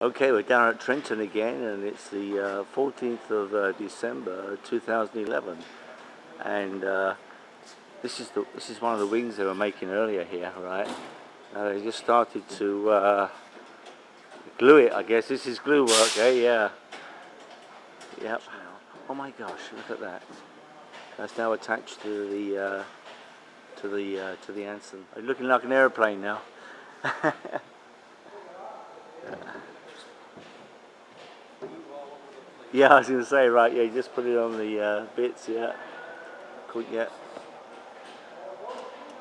Okay, we're down at Trenton again, and it's the 14th of December 2011, and this is one of the wings they were making earlier here, right? They just started to glue it, I guess. This is glue work, eh? Yeah. Yep. Oh my gosh, look at that. That's now attached to the Anson. It's looking like an airplane now. Yeah, I was going to say, right, yeah, you just put it on the bits, yeah. Cool, yeah.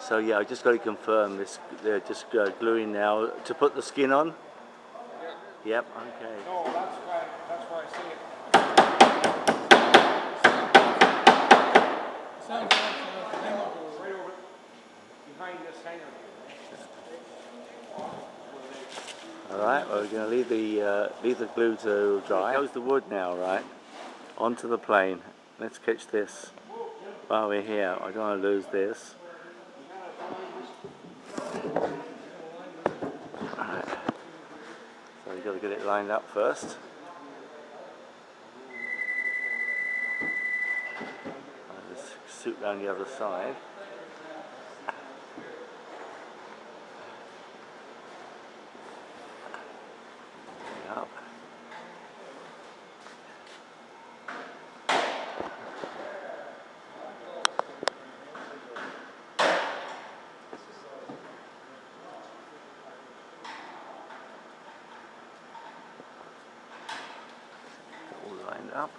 So yeah, I just got to confirm this, they're just gluing now to put the skin on? Yep, okay. No, that's why I see it. Sounds like right over behind this hanger. Alright, well, we're going to leave the glue to dry. Here goes the wood now, right? Onto the plane. Let's catch this while we're here. I don't want to lose this. Alright. So you've got to get it lined up first. I'll just suit round the other side. Yep. All lined up.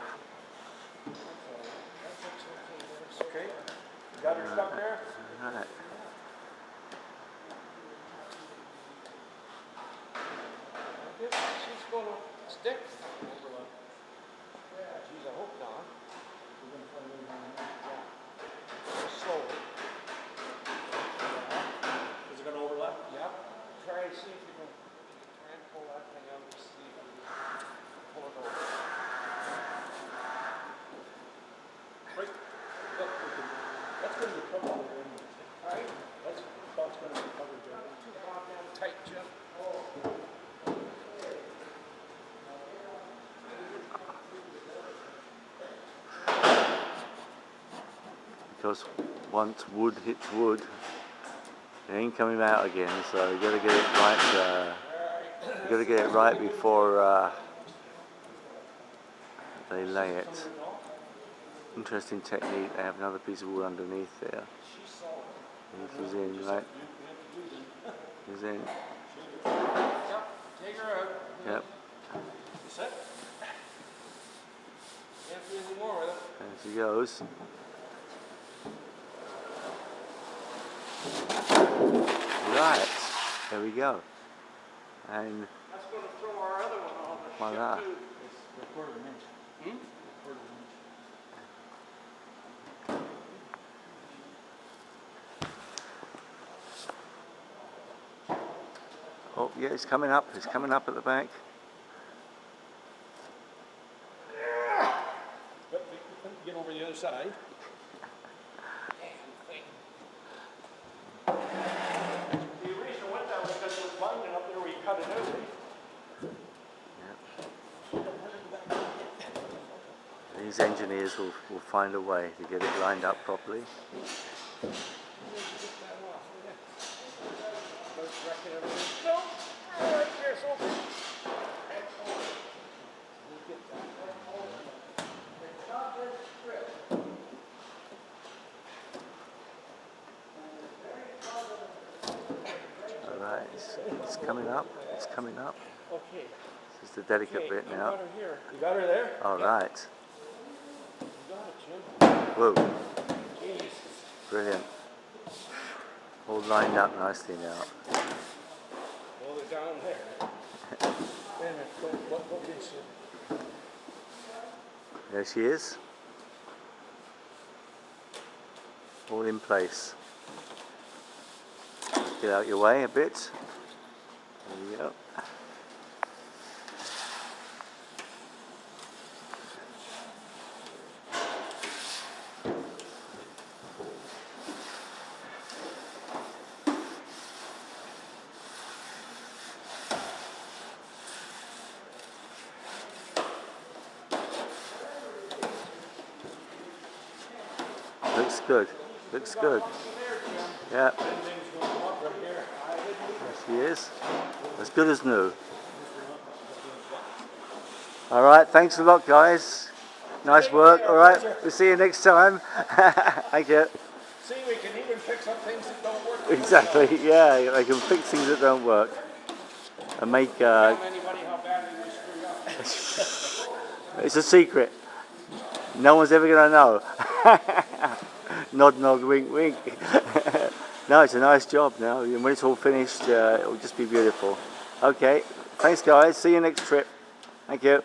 Okay. You got her stuck there? Alright. She's going to stick. She's a hook on. Slowly. Is it going to overlap? Yep. Try and see if you can try and pull that thing out and see if you can pull it over. Right. That's going to be covered. Right? That's going to be covered. Too goddamn tight, Jim. Because once wood hits wood, it ain't coming out again. So you got to get it right. You got to get it right before they lay it. Interesting technique. They have another piece of wood underneath there. This is in, right? Is in. Yep. Take her out. Yep. Set. Can't do any more with it. There she goes. Right, there we go. And that's going to throw our other one on the voila. ship too. It's a quarter of an inch. Quarter of an inch. Oh yeah, it's coming up. It's coming up at the back. But get over the other side. The reason why that was because it was binding up there where you cut it out. These engineers will find a way to get it lined up properly. Alright, it's coming up. It's coming up. Okay. This is the delicate bit now. Got her here. You got her there? Alright. You got it, Jim. Whoa. Jeez. Brilliant. All lined up nicely now. Hold it down there. Wait a minute. What did she? There she is. All in place. Get out your way a bit. There you go. Looks good. Looks good. Yeah. Yes, he is. As good as new. All right. Thanks a lot, guys. Nice work. All right. We'll see you next time. Thank you. See, we can even fix up things that don't work. Exactly. Yeah. They can fix things that don't work and make. Tell anybody how badly we screwed up. It's a secret. No one's ever gonna know. Nod, nod, wink, wink. No, it's a nice job now. When it's all finished, it'll just be beautiful. Okay. Thanks, guys. See you next trip. Thank you.